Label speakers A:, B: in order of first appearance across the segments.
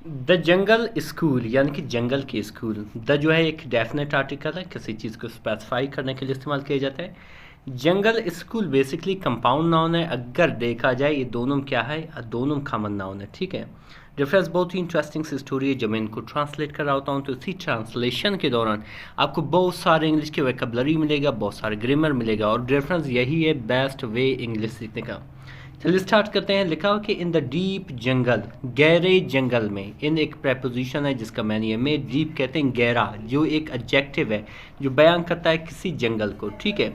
A: The jungle school यानी कि जंगल के स्कूल। द जो है एक डेफिनेट आर्टिकल है, किसी चीज़ को स्पेसिफाई करने के लिए इस्तेमाल किया जाता है। जंगल स्कूल बेसिकली कंपाउंड नाउन है। अगर देखा जाए ये दोनों क्या है, दोनों कॉमन नाउन है। ठीक है, रेफरेंस बहुत ही इंटरेस्टिंग सी स्टोरी है। जब मैं इनको ट्रांसलेट कर रहा होता हूँ तो इसी ट्रांसलेशन के दौरान आपको बहुत सारे इंग्लिश के वोकैबुलरी मिलेगा, बहुत सारे ग्रामर मिलेगा, और रेफरेंस यही है बेस्ट वे इंग्लिश सीखने का। चलिए स्टार्ट करते हैं। लिखा हो कि इन द डीप जंगल, गहरे जंगल में। इन एक प्रेपोजिशन है जिसका मैंने में डीप कहते हैं गहरा, जो एक एडजेक्टिव है जो बयान करता है किसी जंगल को। ठीक है,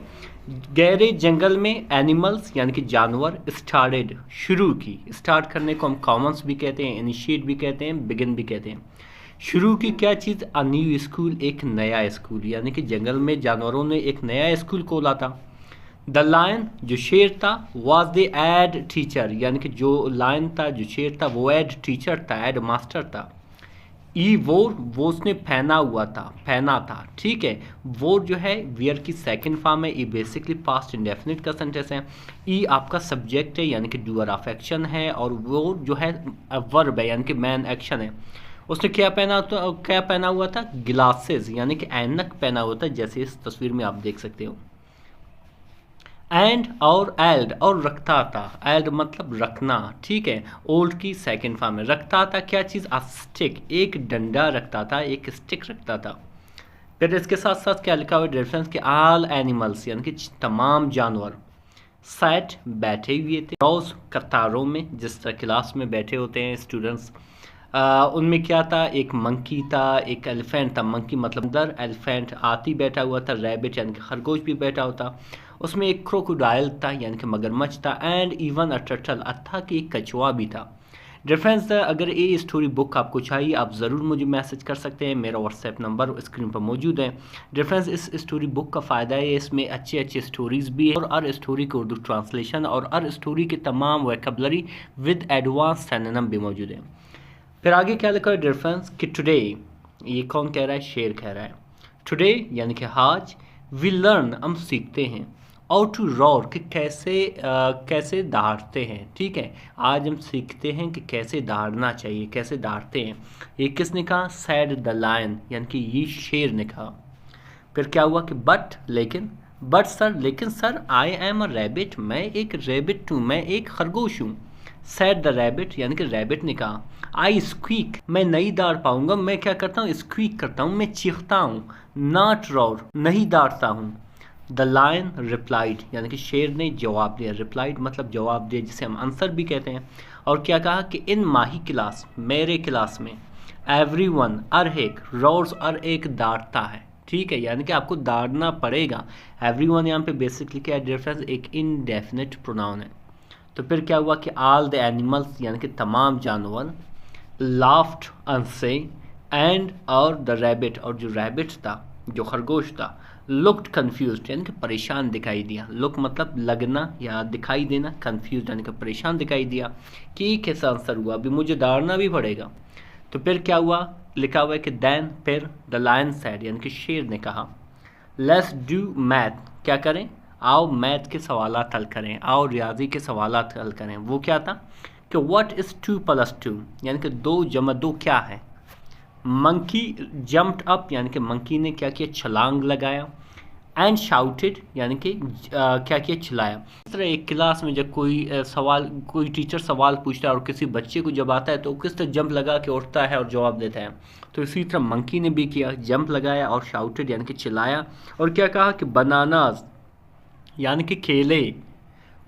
A: गहरे जंगल में एनिमल्स यानी कि जानवर स्टार्टेड शुरू की। स्टार्ट करने को हम कॉमन्स भी कहते हैं, इनिशिएट भी कहते हैं, बिगिन भी कहते हैं। शुरू की क्या चीज़? अ न्यू स्कूल, एक नया स्कूल। यानी कि जंगल में जानवरों ने एक नया स्कूल खोला था। द लायन जो शेर था, वॉज द एड टीचर, यानी कि जो लायन था, जो शेर था, वो एड टीचर था, एड मास्टर था। ई वोर, वो उसने पहना हुआ था, पहना था। ठीक है, वोर जो है वियर की सेकंड फॉर्म है। ई बेसिकली पास्ट इंडेफिनिट का सेंटेंस है। ई आपका सब्जेक्ट है यानी कि डूअर ऑफ एक्शन है, और वो जो है वर्ब है यानी कि मैन एक्शन है। उसने क्या पहना हुआ था? ग्लासेस यानी कि ऐनक पहना हुआ था, जैसे इस तस्वीर में आप देख सकते हो। एंड और एल्ड और रखता था। एल्ड मतलब रखना। ठीक है, ओल्ड की सेकंड फॉर्म में। रखता था क्या चीज़? अ स्टिक, एक डंडा रखता था, एक स्टिक रखता था। फिर इसके साथ साथ क्या लिखा हुआ है रेफरेंस के? ऑल एनिमल्स यानी कि तमाम जानवर। सैट बैठे हुए थे। रोज कतारों में, जिस तरह क्लास में बैठे होते हैं स्टूडेंट्स। उनमें क्या था? एक मंकी था, एक एलिफेंट था। मंकी मतलब अंदर, एलिफेंट हाथी बैठा हुआ था, रैबिट यानी कि खरगोश भी बैठा होता। उसमें एक क्रोकोडाइल था यानी कि मगरमच्छ था, एंड इवन अ टर्टल, अथा कि एक कछुआ भी था। रेफरेंस अगर ये स्टोरी बुक आपको चाहिए आप ज़रूर मुझे मैसेज कर सकते हैं। मेरा व्हाट्सएप नंबर स्क्रीन पर मौजूद है। रेफरेंस इस स्टोरी बुक का फ़ायदा है, इसमें अच्छे अच्छे स्टोरीज़ भी है, और हर स्टोरी की उर्दू ट्रांसलेशन और हर स्टोरी के तमाम वोकैबुलरी विद एडवांस सिनोनिम भी मौजूद है। फिर आगे क्या लिखा है रेफरेंस कि टुडे, ये कौन कह रहा है? शेर कह रहा है। टुडे यानी कि आज, वी लर्न हम सीखते हैं, और टू रॉर कि कैसे दहाड़ते हैं। ठीक है, आज हम सीखते हैं कि कैसे दहाड़ना चाहिए, कैसे दहाड़ते हैं। ये किसने कहा? सैड द लायन यानी कि ये शेर ने कहा। फिर क्या हुआ कि बट लेकिन, बट सर, लेकिन sir, I am a rabbit, मैं एक रैबिट हूँ, मैं एक खरगोश हूँ। सैड द रैबिट यानी कि रैबिट ने कहा। आई स्क्वीक, मैं नहीं दाड़ पाऊंगा, मैं क्या करता हूँ? स्क्वीक करता हूँ, मैं चीखता हूँ। नॉट रॉर, नहीं दाड़ता हूँ। द लायन रिप्लाइड यानी कि शेर ने जवाब दिया। रिप्लाइड मतलब जवाब दिया, जिसे हम आंसर भी कहते हैं। और क्या कहा कि इन माही क्लास, मेरे क्लास में, एवरी वन हर एक, रोर्स हर एक दाटता है। ठीक है, यानी कि आपको दाड़ना पड़ेगा। एवरी वन यहाँ पे बेसिकली क्या है? रेफरेंस एक इनडेफिनिट प्रोनाउन है। तो फिर क्या हुआ कि ऑल द एनिमल्स यानी कि तमाम जानवर, लाफ्ट हंसे, एंड और द रैबिट और जो रैबिट था, जो खरगोश था, लुक्ड कन्फ्यूज यानी कि परेशान दिखाई दिया। लुक मतलब लगना या दिखाई देना, कन्फ्यूज यानी कि परेशान दिखाई दिया कि ये कैसा आंसर हुआ, अभी मुझे दाड़ना भी पड़ेगा। तो फिर क्या हुआ? लिखा हुआ है कि देन, फिर द लायन सैड यानी कि शेर ने कहा, लेट्स डू मैथ, क्या करें? आओ मैथ के सवालात हल करें, आओ रियाजी के सवालात हल करें। वो क्या था कि व्हाट इज़ 2 + 2 यानी कि 2 + 2 क्या है? मंकी जम्प्ड अप यानी कि मंकी ने क्या किया? छलांग लगाया। एंड शाउटेड यानी कि क्या किया? चिल्लाया। इस तरह एक क्लास में जब कोई टीचर सवाल पूछता है और किसी बच्चे को जब आता है तो किस तरह जंप लगा के उठता है और जवाब देता है, तो इसी तरह मंकी ने भी किया, जंप लगाया और शाउटेड यानी कि चिल्लाया। और क्या कहा कि बनानाज यानी कि केले।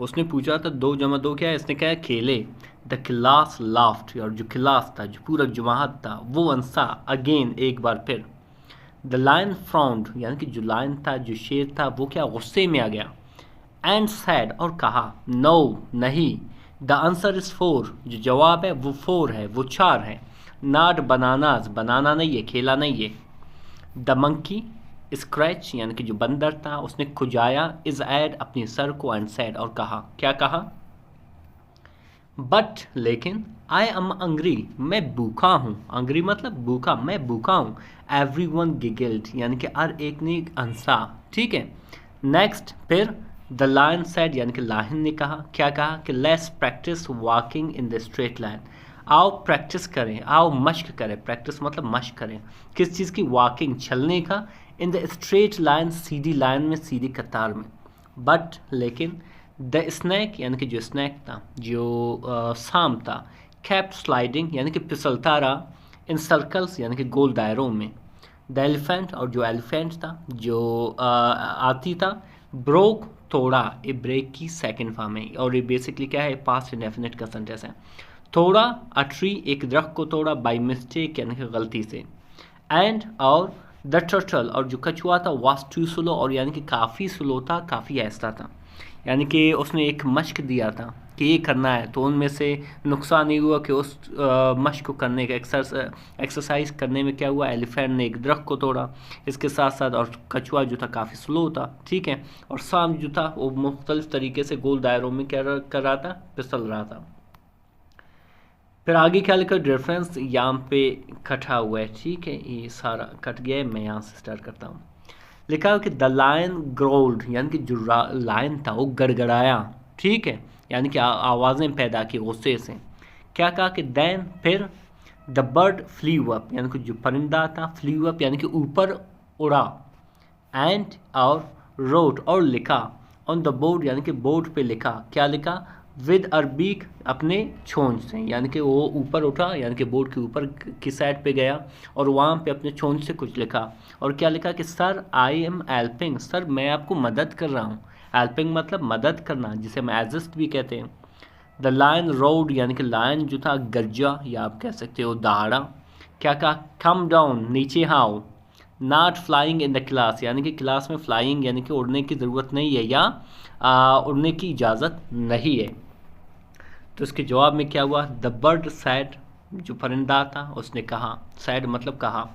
A: उसने पूछा था 2 + 2 क्या है, इसने कहा केले। द क्लास लाफ्ट, और जो क्लास था, जो पूरा जमात था, वो हंसा। अगेन, एक बार फिर। द लायन फ्राउंड यानी कि जो लायन था, जो शेर था, वो क्या? गुस्से में आ गया। एंड सैड और कहा, नो नहीं। द आंसर इज 4, जो जवाब है वो 4 है, वो 4 है। नॉट बनानाज, बनाना नहीं है, केला नहीं है। द मंकी स्क्रैच यानी कि जो बंदर था, उसने खुजाया इज एड अपने सर को, एंड सैड और कहा, क्या कहा? बट लेकिन, आई एम अंग्री, मैं भूखा हूँ। अंग्री मतलब भूखा, मैं भूखा हूँ। एवरी वन गिगल्ड यानी कि हर एक ने हंसा। ठीक है, नेक्स्ट फिर द लायन सेड यानी कि लायन ने कहा, क्या कहा कि let's practice walking in the straight line, आओ प्रैक्टिस करें, आओ मश्क करें, प्रैक्टिस मतलब मश्क करें किस चीज़ की, वॉकिंग चलने का, in the straight line Sidhi line में, सीधी कतार में। बट लेकिन द स्नैक यानी कि जो स्नैक था, जो सांप था, कैप्ट स्लाइडिंग यानी कि फिसलता रहा, इन सर्कल्स यानी कि गोल दायरों में। द एलिफेंट और जो एलिफेंट था, जो आती था, ब्रोक तोड़ा, ए ब्रेक की सेकंड फॉर्म है और ये बेसिकली क्या है, पास्ट इंडेफिनिट का सेंटेंस है। तोड़ा, अ ट्री एक दरख्त को तोड़ा, बाई मिस्टेक यानी कि गलती से। एंड और द टर्टल और जो कछुआ था, वाज टू स्लो और यानी कि काफ़ी स्लो था, काफ़ी आहिस्ता था, यानी कि उसने एक मश्क दिया था कि ये करना है, तो उनमें से नुकसान ये हुआ कि उस मश्क को करने का एक्सरसाइज करने में क्या हुआ, एलिफेंट ने एक दरख्त को तोड़ा, इसके साथ साथ और कछुआ जो था काफ़ी स्लो था, ठीक है, और सांप जो था वो मुख्तलिफ तरीके से गोल दायरों में क्या कर रहा था, फिसल रहा था। फिर आगे क्या लिखा, रेफरेंस यहाँ पे कटा हुआ है, ठीक है, ये सारा कट गया है, मैं यहाँ से स्टार्ट करता हूँ। लिखा है कि द लायन ग्रोल्ड यानी कि जो लायन था वो गड़गड़ाया, ठीक है, यानी कि आवाज़ें पैदा की गुस्से से। क्या कहा कि देन फिर द बर्ड फ्लीव अप यानी कि जो परिंदा था, फ्लीव अप यानी कि ऊपर उड़ा, एंड और रोट और लिखा, ऑन द बोर्ड यानी कि बोर्ड पे लिखा, क्या लिखा, विद अरबीक अपने छोंच से, यानी कि वो ऊपर उठा यानी कि बोर्ड के ऊपर की साइड पे गया और वहाँ पे अपने छोंच से कुछ लिखा, और क्या लिखा कि sir I am helping, sir मैं आपको मदद कर रहा हूँ, हेल्पिंग मतलब मदद करना, जिसे हम एजिस्ट भी कहते हैं। द लायन रोड यानी कि लायन जो था गरजा या आप कह सकते हो दहाड़ा। क्या कहा, कम डाउन नीचे आओ, not flying in the class यानी कि क्लास में फ्लाइंग यानी कि उड़ने की ज़रूरत नहीं है या उड़ने की इजाज़त नहीं है। तो इसके जवाब में क्या हुआ, द बर्ड सैड जो परिंदा था उसने कहा, सैड मतलब कहा,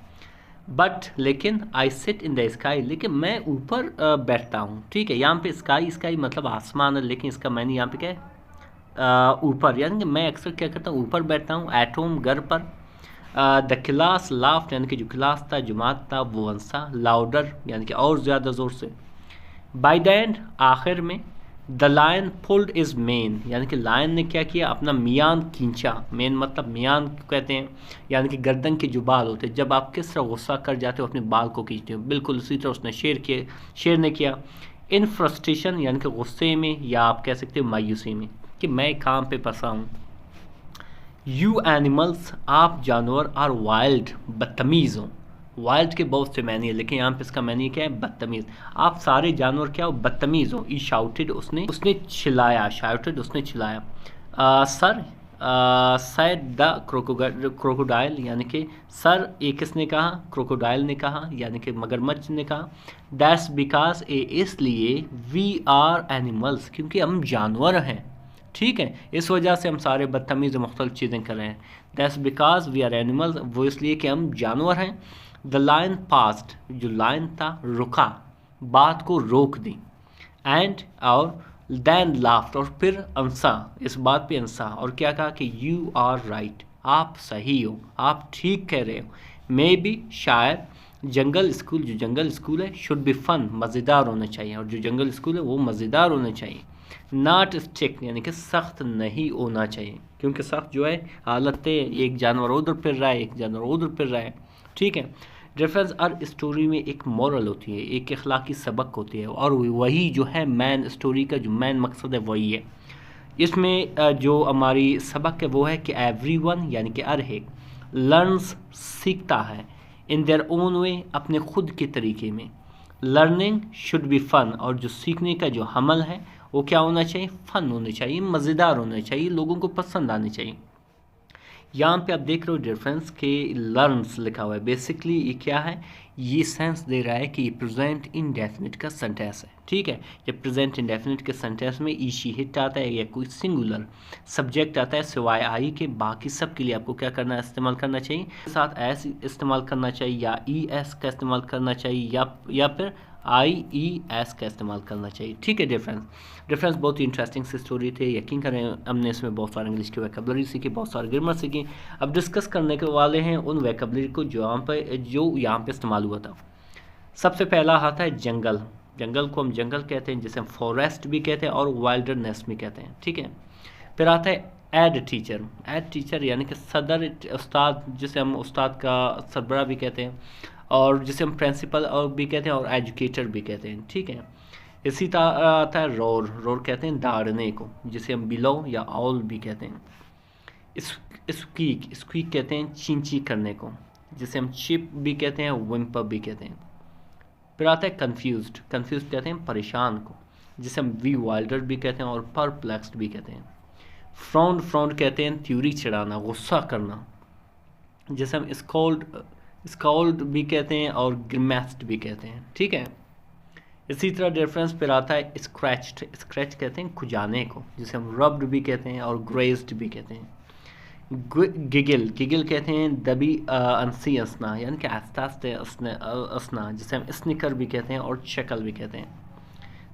A: बट लेकिन I sit in the sky लेकिन मैं ऊपर बैठता हूँ, ठीक है, यहाँ पे स्काई स्काई मतलब आसमान है, लेकिन इसका मैंने यहाँ पे क्या है, ऊपर, यानी कि मैं अक्सर क्या करता हूँ, ऊपर बैठता हूँ, एट होम घर पर। द क्लास लाफ्ट यानी कि जो क्लास था, जमात था, वो हंसा, लाउडर यानी कि और ज़्यादा ज़ोर से। बाय द एंड आखिर में, the lion pulled his mane यानी कि लायन ने क्या किया, अपना मियान खींचा, मेन मतलब मियान कहते हैं यानी कि गर्दन के जो बाल होते हैं, जब आप किस तरह गुस्सा कर जाते हो अपने बाल को खींचते हो, बिल्कुल उसी तरह उसने शेर ने किया। इन फ्रस्ट्रेशन यानी कि गुस्से में या आप कह सकते हो मायूसी में, कि मैं काम पे फंसा हूँ। यू एनिमल्स आप जानवर, आर वाइल्ड बदतमीज़ हो, वाइल्ड के बहुत से मैनी है, लेकिन यहाँ पे इसका मैनी क्या है, बदतमीज़, आप सारे जानवर क्या हो, बदतमीज़ हो। ई शाउटेड उसने चिल्लाया, शाउटेड उसने चिल्लाया। सर सैड द क्रोकोडाइल यानी कि सर ये किसने कहा, क्रोकोडाइल ने कहा यानी कि मगरमच्छ ने कहा। दैट्स बिकॉज ए इसलिए, वी आर एनिमल्स क्योंकि हम जानवर हैं, ठीक है, इस वजह से हम सारे बदतमीज़ मुख्तलिफ चीज़ें कर रहे हैं। That's because we are animals, वो इसलिए कि हम जानवर हैं। द लाइन पास्ट जो लाइन था रुका, बात को रोक दी, एंड और देन लाफ्ट और फिर अंसा, इस बात पे अंसा, और क्या कहा कि यू आर राइट आप सही हो, आप ठीक कह रहे हो। मे बी शायद, जंगल स्कूल जो जंगल स्कूल है, शुड बी फन मज़ेदार होना चाहिए, और जो जंगल स्कूल है वो मज़ेदार होना चाहिए। नॉट स्ट्रिक्ट यानी कि सख्त नहीं होना चाहिए, क्योंकि सख्त जो है हालत है, एक जानवर उधर फिर रहा है, एक जानवर उधर फिर रहा है, ठीक है। रेफरेंस हर स्टोरी में एक मॉरल होती है, एक अखलाकी सबक होती है, और वही जो है मैन स्टोरी का जो मैन मकसद है वही है। इसमें जो हमारी सबक है वो है कि एवरीवन यानी कि हर एक लर्न्स सीखता है, इन देयर ओन वे अपने खुद के तरीके में। लर्निंग शुड बी फन और जो सीखने का जो हमल है वो क्या होना चाहिए, फ़न होना चाहिए, मज़ेदार होना चाहिए, लोगों को पसंद आने चाहिए। यहाँ पे आप देख रहे हो डिफरेंस के लर्न्स लिखा हुआ है, बेसिकली ये क्या है, ये सेंस दे रहा है कि ये प्रेजेंट इंडेफिनिट का सेंटेंस है, ठीक है। जब प्रेजेंट इंडेफिनिट के सेंटेंस में ई शी हिट आता है या कोई सिंगुलर सब्जेक्ट आता है सिवाय आई के, बाकी सब के लिए आपको क्या करना है, इस्तेमाल करना चाहिए, साथ एस इस्तेमाल करना चाहिए या ई एस का इस्तेमाल करना चाहिए या फिर आई ई एस का इस्तेमाल करना चाहिए, ठीक है। डिफरेंस बहुत ही इंटरेस्टिंग सी स्टोरी थी, यकीन करें हमने इसमें बहुत सारे इंग्लिश की वैकेबलरी सीखी, बहुत सारे ग्रामर सीखी। अब डिस्कस करने के वाले हैं उन वैकेबलरी को जो यहाँ पे इस्तेमाल हुआ था। सबसे पहला आता है जंगल, जंगल को हम जंगल कहते हैं, जिसे हम फॉरेस्ट भी कहते हैं और वाइल्डरनेस भी कहते हैं, ठीक है। फिर आता है एड टीचर यानी कि सदर उस्ताद, जिसे हम उस्ताद का सरबरा भी कहते हैं, और जिसे हम प्रिंसिपल और भी कहते हैं, और एजुकेटर भी कहते हैं, ठीक है। इसी तरह आता है रोर। रोर कहते हैं दाड़ने को, जिसे हम बिलो या आउल भी कहते हैं। स्क्वीक। स्क्वीक कहते हैं चींची करने को, जिसे हम चिप भी कहते हैं, विम्पर भी कहते हैं। फिर आता है कन्फ्यूज्ड। कन्फ्यूज्ड कहते हैं परेशान को, जिसे हम वी वाइल्डर भी कहते हैं और परप्लेक्स्ड भी कहते हैं। फ्राउंड। फ्राउंड कहते हैं त्यूरी चढ़ाना, गुस्सा करना, जिसे हम स्कॉल्ड भी कहते हैं और ग्रिमेस्ड भी कहते हैं, ठीक है। इसी तरह डिफरेंस फिर आता है स्क्रैच्ड। स्क्रैच कहते हैं खुजाने को, जिसे हम रब्ड भी कहते हैं और ग्रेज्ड भी कहते हैं। गिगल। गिगल कहते हैं दबी अंसी असना, यानी कि आस्ते आस्ते असना, जिसे हम स्निकर भी कहते हैं और शक्ल भी कहते हैं।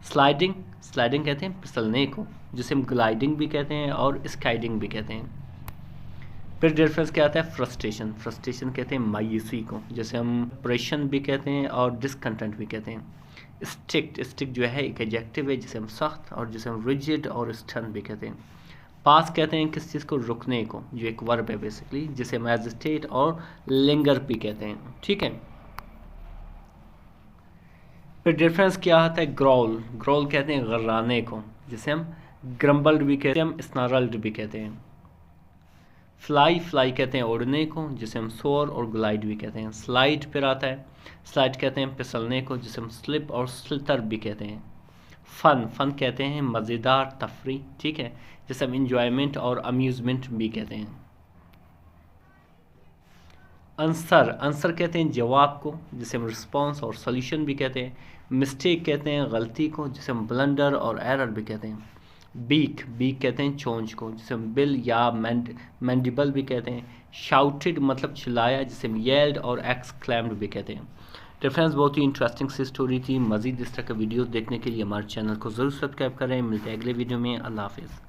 A: स्लाइडिंग। स्लाइडिंग कहते हैं फिसलने को, जिसे हम ग्लाइडिंग भी कहते हैं और स्काइडिंग भी कहते हैं। फिर डिफरेंस क्या आता है फ्रस्ट्रेशन। फ्रस्ट्रेशन कहते हैं मायूसी को, जैसे हम प्रेशन भी कहते हैं और डिसकंटेंट भी कहते हैं। स्ट्रिक्ट। स्ट्रिक्ट जो है एक एडजेक्टिव है, जिसे हम सख्त, और जिसे हम रिजिड और स्टर्न भी कहते हैं। पास कहते हैं किस चीज़ को रुकने को, जो एक वर्ब है बेसिकली, जिसे हम हेजिटेट और लिंगर भी कहते हैं, ठीक है। फिर डिफरेंस क्या आता है ग्रॉल। ग्रॉल कहते हैं गर्राने को, जिसे हम ग्रम्बल्ड भी कहते हैं, हम स्नारल्ड भी कहते हैं। फ्लाई। फ्लाई कहते हैं उड़ने को, जिसे हम सोर और ग्लाइड भी कहते हैं। स्लाइड फिर आता है। स्लाइड कहते हैं फिसलने को, जिसे हम स्लिप और स्लिटर भी कहते हैं। फन। फन कहते हैं मज़ेदार तफरी, ठीक है, जिसे हम इंजॉयमेंट और अम्यूज़मेंट भी कहते हैं। आंसर। आंसर कहते हैं जवाब को, जिसे हम रिस्पॉन्स और सोल्यूशन भी कहते हैं। मिस्टेक कहते हैं गलती को, जिसे हम ब्लंडर और एरर भी कहते हैं। बीक। बीक कहते हैं चोंच को, जिसे हम बिल या मैंडिबल भी कहते हैं। शाउटेड मतलब चिल्लाया, जिसे हम येल्ड और एक्सक्लेम्ड भी कहते हैं। डिफरेंस बहुत ही इंटरेस्टिंग सी स्टोरी थी। मज़ीद इस तरह के वीडियोस देखने के लिए हमारे चैनल को ज़रूर सब्सक्राइब करें। मिलते हैं अगले वीडियो में। अल्लाह हाफिज़।